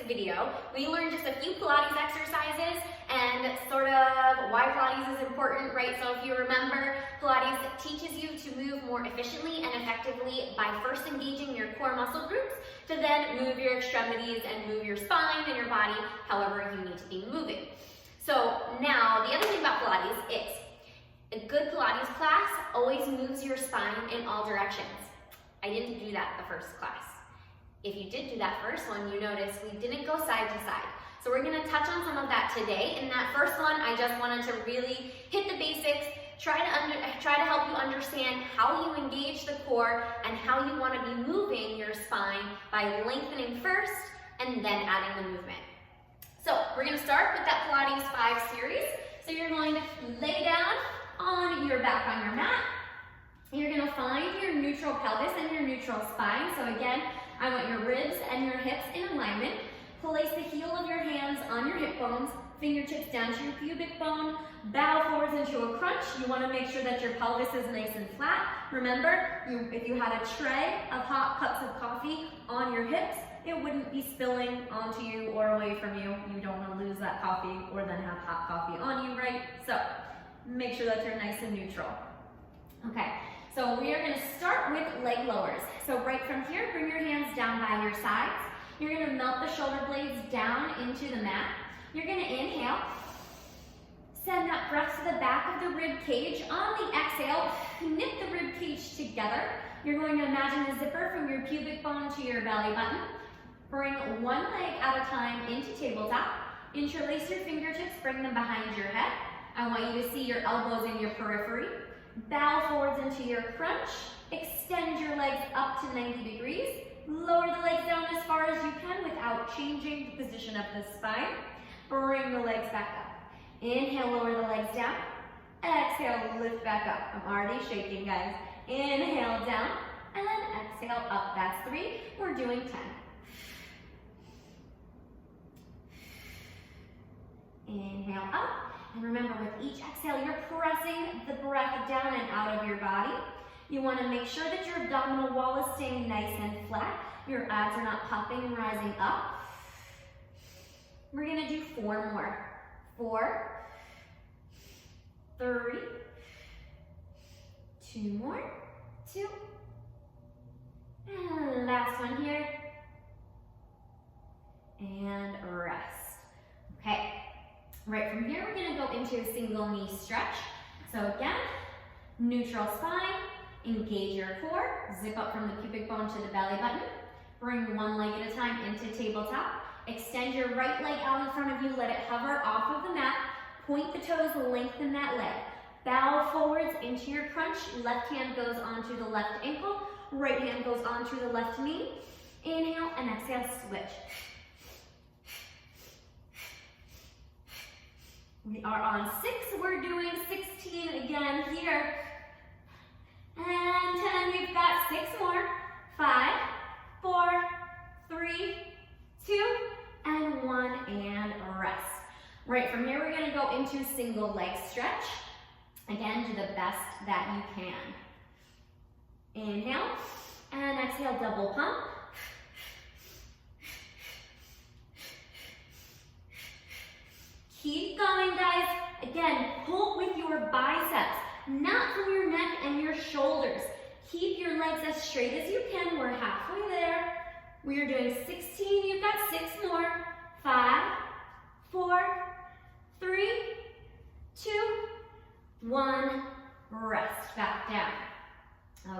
video, we learned just a few Pilates exercises and sort of why Pilates is important, right? So if you remember, Pilates teaches you to move more efficiently and effectively by first engaging your core muscle groups to then move your extremities and move your spine and your body however you need to be moving. So now, the other thing about Pilates is a good Pilates class always moves your spine in all directions. I didn't do that the first class. If you did do that first one, you notice we didn't go side to side. So we're gonna touch on some of that today. In that first one, I just wanted to really hit the basics, try to help you understand how you engage the core and how you wanna be moving your spine by lengthening first and then adding the movement. So we're gonna start with that Pilates 5 series. So you're going to lay down on your back on your mat. You're gonna find your neutral pelvis and your neutral spine. So again, I want your ribs and your hips in alignment. Place the heel of your hands on your hip bones, fingertips down to your pubic bone, bow forwards into a crunch. You wanna make sure that your pelvis is nice and flat. Remember, if you had a tray of hot cups of coffee on your hips, it wouldn't be spilling onto you or away from you. You don't wanna lose that coffee or then have hot coffee on you, right? So make sure that you're nice and neutral. Okay. So we are going to start with leg lowers. So right from here, bring your hands down by your sides. You're going to melt the shoulder blades down into the mat. You're going to inhale. Send that breath to the back of the rib cage. On the exhale, knit the rib cage together. You're going to imagine a zipper from your pubic bone to your belly button. Bring one leg at a time into tabletop. Interlace your fingertips, bring them behind your head. I want you to see your elbows in your periphery. Bow forwards into your crunch. Extend your legs up to 90 degrees. Lower the legs down as far as you can without changing the position of the spine. Bring the legs back up. Inhale, lower the legs down. Exhale, lift back up. I'm already shaking, guys. Inhale, down. And exhale, up. That's 3. We're doing 10. Inhale, up. And remember, with each exhale, you're pressing the breath down and out of your body. You want to make sure that your abdominal wall is staying nice and flat. Your abs are not popping and rising up. We're going to do 4 more. 4, 3, 2 more, 2, and last one here, and rest. Okay. Right from here, we're going to go into a single knee stretch. So again, neutral spine, engage your core, zip up from the pubic bone to the belly button. Bring one leg at a time into tabletop. Extend your right leg out in front of you, let it hover off of the mat. Point the toes, lengthen that leg. Bow forwards into your crunch. Left hand goes onto the left ankle, right hand goes onto the left knee. Inhale and exhale, switch. We are on 6, we're doing 16 again here. And 10, we've got 6 more. 5, 4, 3, 2, and 1, and rest. Right from here, we're gonna go into single leg stretch. Again, do the best that you can. Inhale, and exhale, double pump. Keep going, guys. Again, pull with your biceps, not from your neck and your shoulders. Keep your legs as straight as you can. We're halfway there. We are doing 16. You've got 6 more. 5, 4, 3, 2, 1. Rest back down.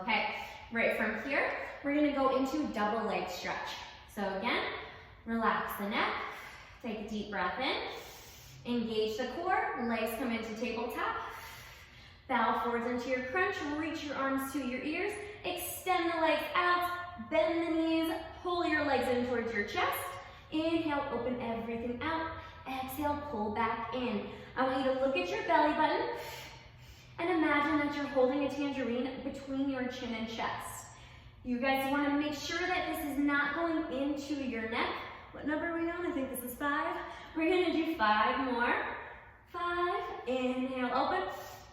Okay, right from here, we're going to go into double leg stretch. So again, relax the neck. Take a deep breath in. Engage the core, legs come into tabletop. Bow forwards into your crunch, reach your arms to your ears, extend the legs out, bend the knees, pull your legs in towards your chest. Inhale, open everything out. Exhale, pull back in. I want you to look at your belly button and imagine that you're holding a tangerine between your chin and chest. You guys want to make sure that this is not going into your neck. What number are we on? I think this is 5. We're going to do 5 more. 5, inhale, open,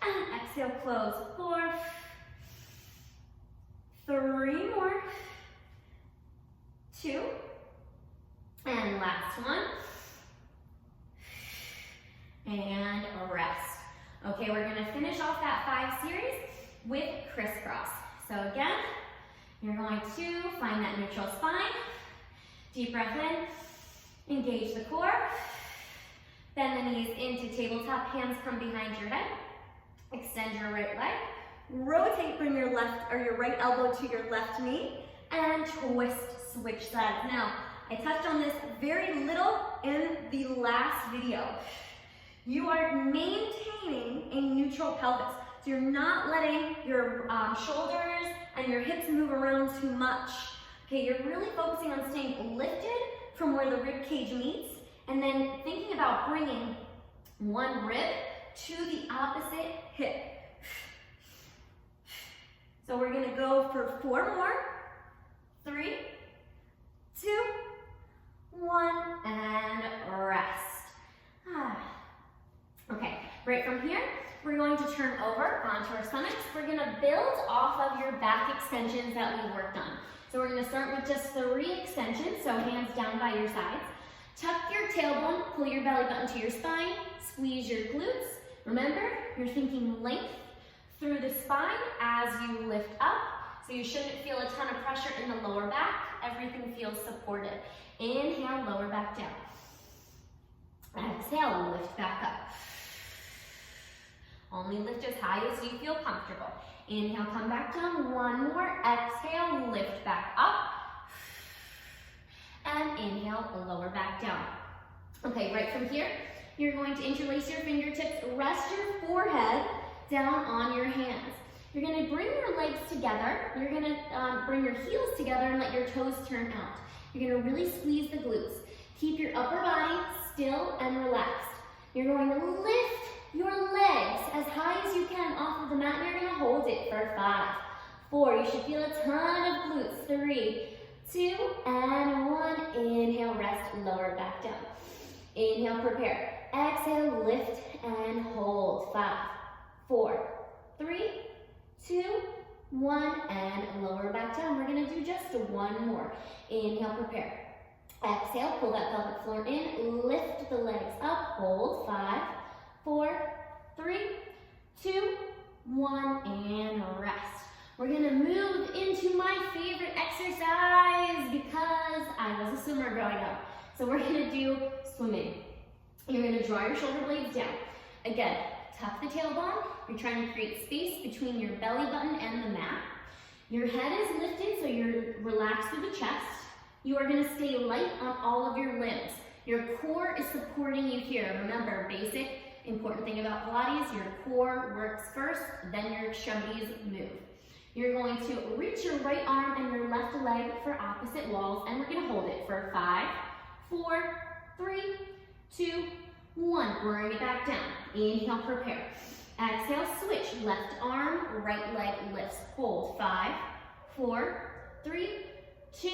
and exhale, close. 4, 3 more, 2, and last one. And rest. Okay, we're gonna finish off that 5 series with crisscross. So again, you're going to find that neutral spine. Deep breath in, engage the core. Bend the knees into tabletop, hands come behind your head. Extend your right leg. Rotate, bring your left or your right elbow to your left knee and twist, switch sides. Now, I touched on this very little in the last video. You are maintaining a neutral pelvis. So you're not letting your shoulders and your hips move around too much. Okay, you're really focusing on staying lifted from where the rib cage meets and then thinking about bringing one rib to the opposite hip. So we're gonna go for 4 more. 3, 2, 1, and rest. Okay, right from here, we're going to turn over onto our stomachs. We're gonna build off of your back extensions that we worked on. So we're gonna start with just 3 extensions, so hands down by your sides. Tuck your tailbone, pull your belly button to your spine, squeeze your glutes. Remember, you're thinking length through the spine as you lift up. So you shouldn't feel a ton of pressure in the lower back. Everything feels supported. Inhale, lower back down. Exhale, lift back up. Only lift as high as you feel comfortable. Inhale, come back down. 1 more. Exhale, lift back up. And inhale, lower back down. Okay, right from here, you're going to interlace your fingertips, rest your forehead down on your hands. You're gonna bring your legs together. You're gonna bring your heels together and let your toes turn out. You're gonna really squeeze the glutes. Keep your upper body still and relaxed. You're going to lift your legs as high as you can off of the mat. You're gonna hold it for 5, 4. You should feel a ton of glutes. 3, 2, and 1. Inhale, rest, lower back down. Inhale, prepare. Exhale, lift and hold. 5, 4, 3, 2, 1, and lower back down. We're gonna do just 1 more. Inhale, prepare. Exhale, pull that pelvic floor in, lift the legs up, hold. 5, 4, 3, 2, 1, and rest. We're gonna move into my favorite exercise because I was a swimmer growing up. So we're gonna do swimming. You're gonna draw your shoulder blades down. Again, tuck the tailbone. You're trying to create space between your belly button and the mat. Your head is lifted, so you're relaxed through the chest. You are gonna stay light on all of your limbs. Your core is supporting you here. Remember, basic, important thing about Pilates, your core works first, then your extremities move. You're going to reach your right arm and your left leg for opposite walls, and we're gonna hold it for 5, 4, 3, 2, 1. Bring it back down. Inhale, prepare. Exhale, switch. Left arm, right leg lifts. Hold. 5, 4, 3, 2,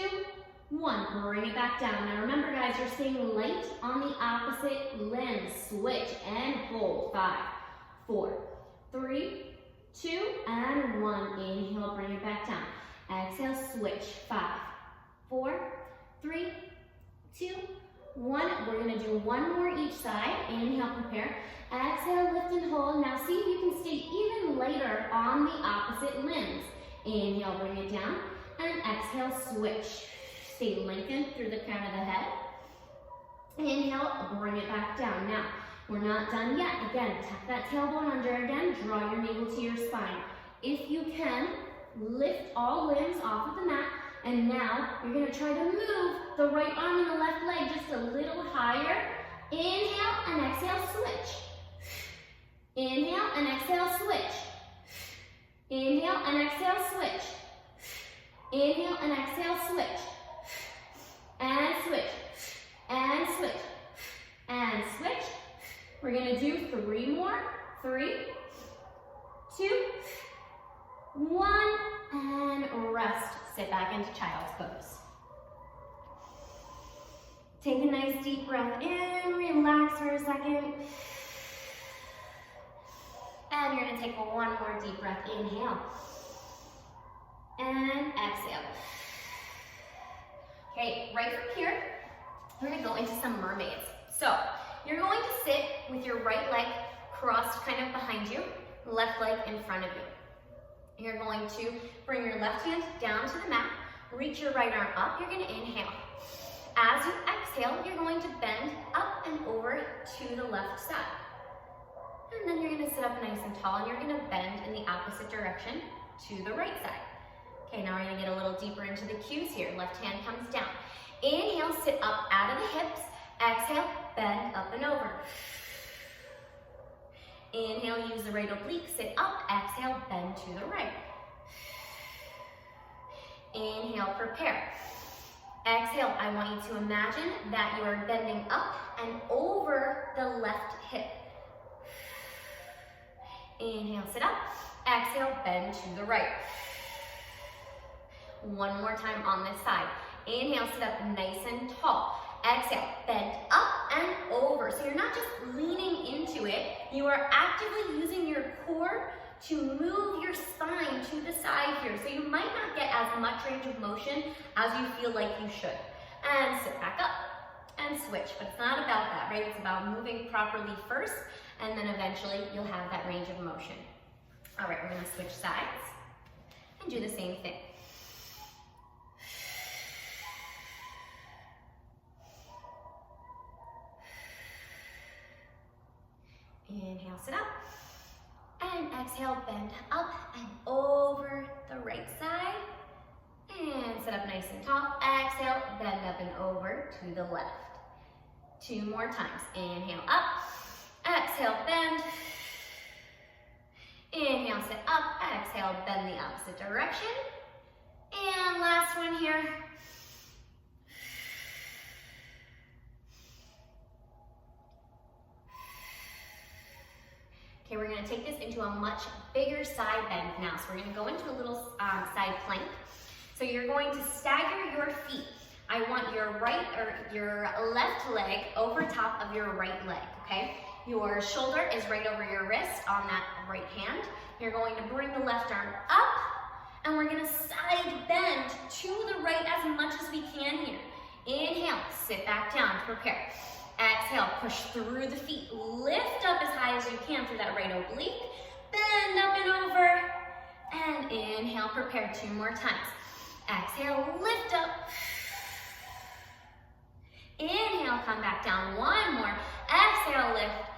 1. Bring it back down. Now remember, guys, you're staying light on the opposite limb. Switch and hold. 5, 4, 3, 2, and 1. Inhale, bring it back down. Exhale, switch. 5, 4, 3, 2, 1. We're gonna do 1 more each side. Inhale, prepare. Exhale, lift and hold. Now see if you can stay even lighter on the opposite limbs. Inhale, bring it down. And exhale, switch. Stay lengthened through the crown of the head. Inhale, bring it back down. Now, we're not done yet. Again, tuck that tailbone under again. Draw your navel to your spine. If you can, lift all limbs off of the mat. And now, you're gonna try to move the right arm and the left leg just a little higher. Inhale and exhale, switch. Inhale and exhale, switch. Inhale and exhale, switch. Inhale and exhale, switch. And switch. And switch. And switch. We're gonna do 3 more. 3, 2, 1, and rest. Sit back into child's pose. Take a nice deep breath in, relax for a second. And you're gonna take 1 more deep breath. Inhale. And exhale. Okay, right from here, we're gonna go into some mermaids. So you're going to sit with your right leg crossed kind of behind you, left leg in front of you. You're going to bring your left hand down to the mat, reach your right arm up, you're gonna inhale. As you exhale, you're going to bend up and over to the left side. And then you're gonna sit up nice and tall, and you're gonna bend in the opposite direction to the right side. Okay, now we're gonna get a little deeper into the cues here. Left hand comes down. Inhale, sit up out of the hips. Exhale, bend up and over. Inhale, use the right oblique, sit up. Exhale, bend to the right. Inhale, prepare. Exhale, I want you to imagine that you are bending up and over the left hip. Inhale, sit up. Exhale, bend to the right. One more time on this side. Inhale, sit up nice and tall. Exhale, bend up and over. So you're not just leaning into it, you are actively using your core to move your spine to the side here. So you might not get as much range of motion as you feel like you should. And sit back up and switch. But it's not about that, right? It's about moving properly first, and then eventually you'll have that range of motion. All right, we're gonna switch sides and do the same thing. Inhale, sit up. And exhale, bend up and over the right side. And sit up nice and tall. Exhale, bend up and over to the left. Two more times. Inhale, up. Exhale, bend. Inhale, sit up. Exhale, bend the opposite direction. And last one here. Okay, we're gonna take this into a much bigger side bend now. So we're gonna go into a little side plank. So you're going to stagger your feet. I want your left leg over top of your right leg, okay? Your shoulder is right over your wrist on that right hand. You're going to bring the left arm up, and we're gonna side bend to the right as much as we can here. Inhale, sit back down, prepare. Exhale, push through the feet. Lift up as high as you can through that right oblique. Bend up and over. And inhale, prepare. Two more times. Exhale, lift up. Inhale, come back down. One more. Exhale, lift.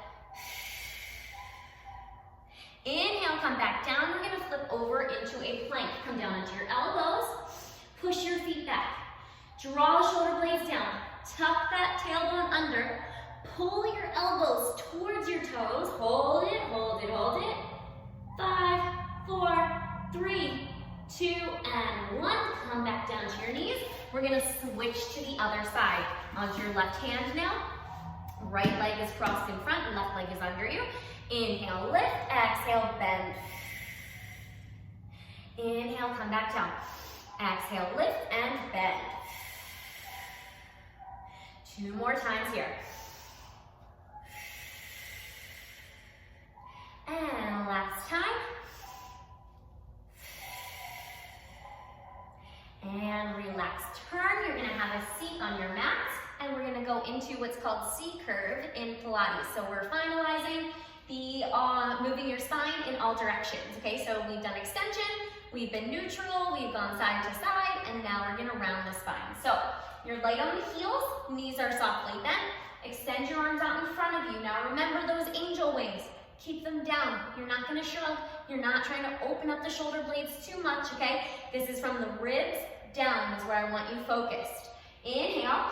Inhale, come back down. We're gonna flip over into a plank. Come down into your elbows. Push your feet back. Draw the shoulder blades down. Tuck that tailbone under. Pull your elbows towards your toes. Hold it, hold it, hold it. 5, 4, 3, 2, and 1. Come back down to your knees. We're gonna switch to the other side. Onto your left hand now. Right leg is crossed in front, left leg is under you. Inhale, lift, exhale, bend. Inhale, come back down. Exhale, lift and bend. Two more times here. And last time. And relax. Turn. You're going to have a seat on your mat. And we're going to go into what's called C-curve in Pilates. So we're finalizing the moving your spine in all directions. Okay, so we've done extension, we've been neutral, we've gone side to side, and now we're going to round the spine. So you're light on the heels, knees are softly bent. Extend your arms out in front of you. Now remember those angel wings. Keep them down. You're not going to shrug. You're not trying to open up the shoulder blades too much, okay? This is from the ribs down is where I want you focused. Inhale.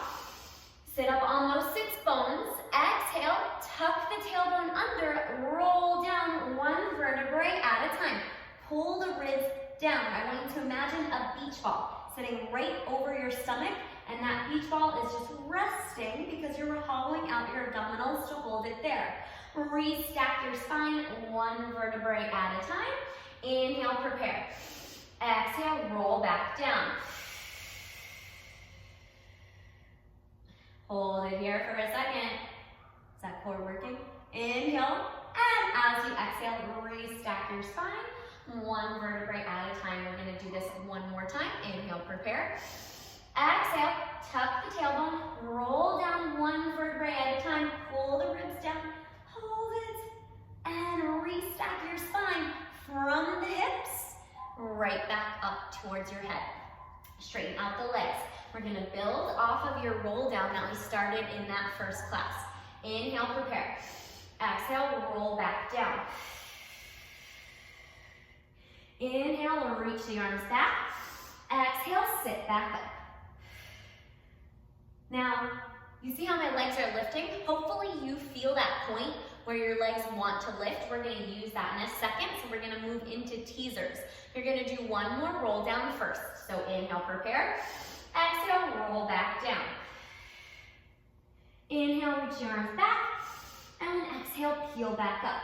Sit up on those sits bones. Exhale. Tuck the tailbone under. Roll down one vertebrae at a time. Pull the ribs down. I want you to imagine a beach ball sitting right over your stomach, and that beach ball is just resting because you're hollowing out your abdominals to hold it there. Restack your spine one vertebrae at a time. Inhale, prepare. Exhale, roll back down. Hold it here for a second. Is that core working? Inhale, and as you exhale, restack your spine one vertebrae at a time. We're going to do this one more time. Inhale, prepare. Exhale, tuck the tailbone, roll down one vertebrae at a time, pull the ribs down, hold it, and restack your spine from the hips, right back up towards your head. Straighten out the legs. We're gonna build off of your roll down that we started in that first class. Inhale, prepare. Exhale, roll back down. Inhale, reach the arms back. Exhale, sit back up. Now, you see how my legs are lifting? Hopefully you feel that point where your legs want to lift. We're gonna use that in a second, so we're gonna move into teasers. You're gonna do one more roll down first. So inhale, prepare. Exhale, roll back down. Inhale, reach your arms back. And exhale, peel back up.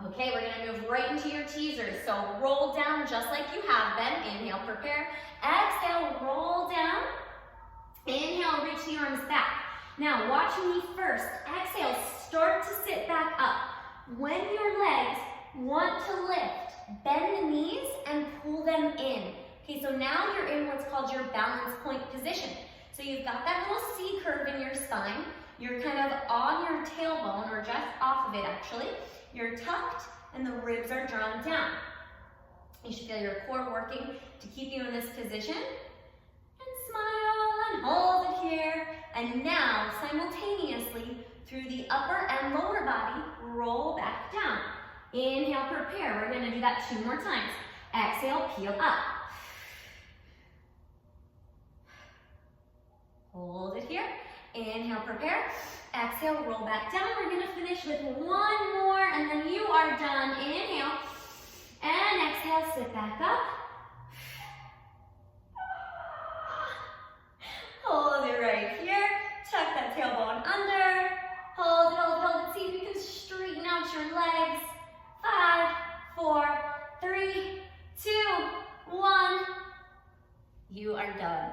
Okay, we're gonna move right into your teasers. So roll down just like you have been. Inhale, prepare. Exhale, roll down. Inhale, reach the arms back. Now watch me first. Exhale, start to sit back up. When your legs want to lift, bend the knees and pull them in. Okay, so now you're in what's called your balance point position. So you've got that little C curve in your spine. You're kind of on your tailbone, or just off of it actually. You're tucked and the ribs are drawn down. You should feel your core working to keep you in this position. And smile and hold it here. And now, simultaneously, through the upper and lower body, roll back down. Inhale, prepare. We're gonna do that 2 more times. Exhale, peel up. Hold it here. Inhale, prepare. Exhale, roll back down. We're gonna finish with 1 more, and then you are done. Inhale, and exhale, sit back up. Hold it right here. Tuck that tailbone under. Hold it, hold it, hold it. See if you can straighten out your legs. 5, 4, 3, 2, 1. You are done.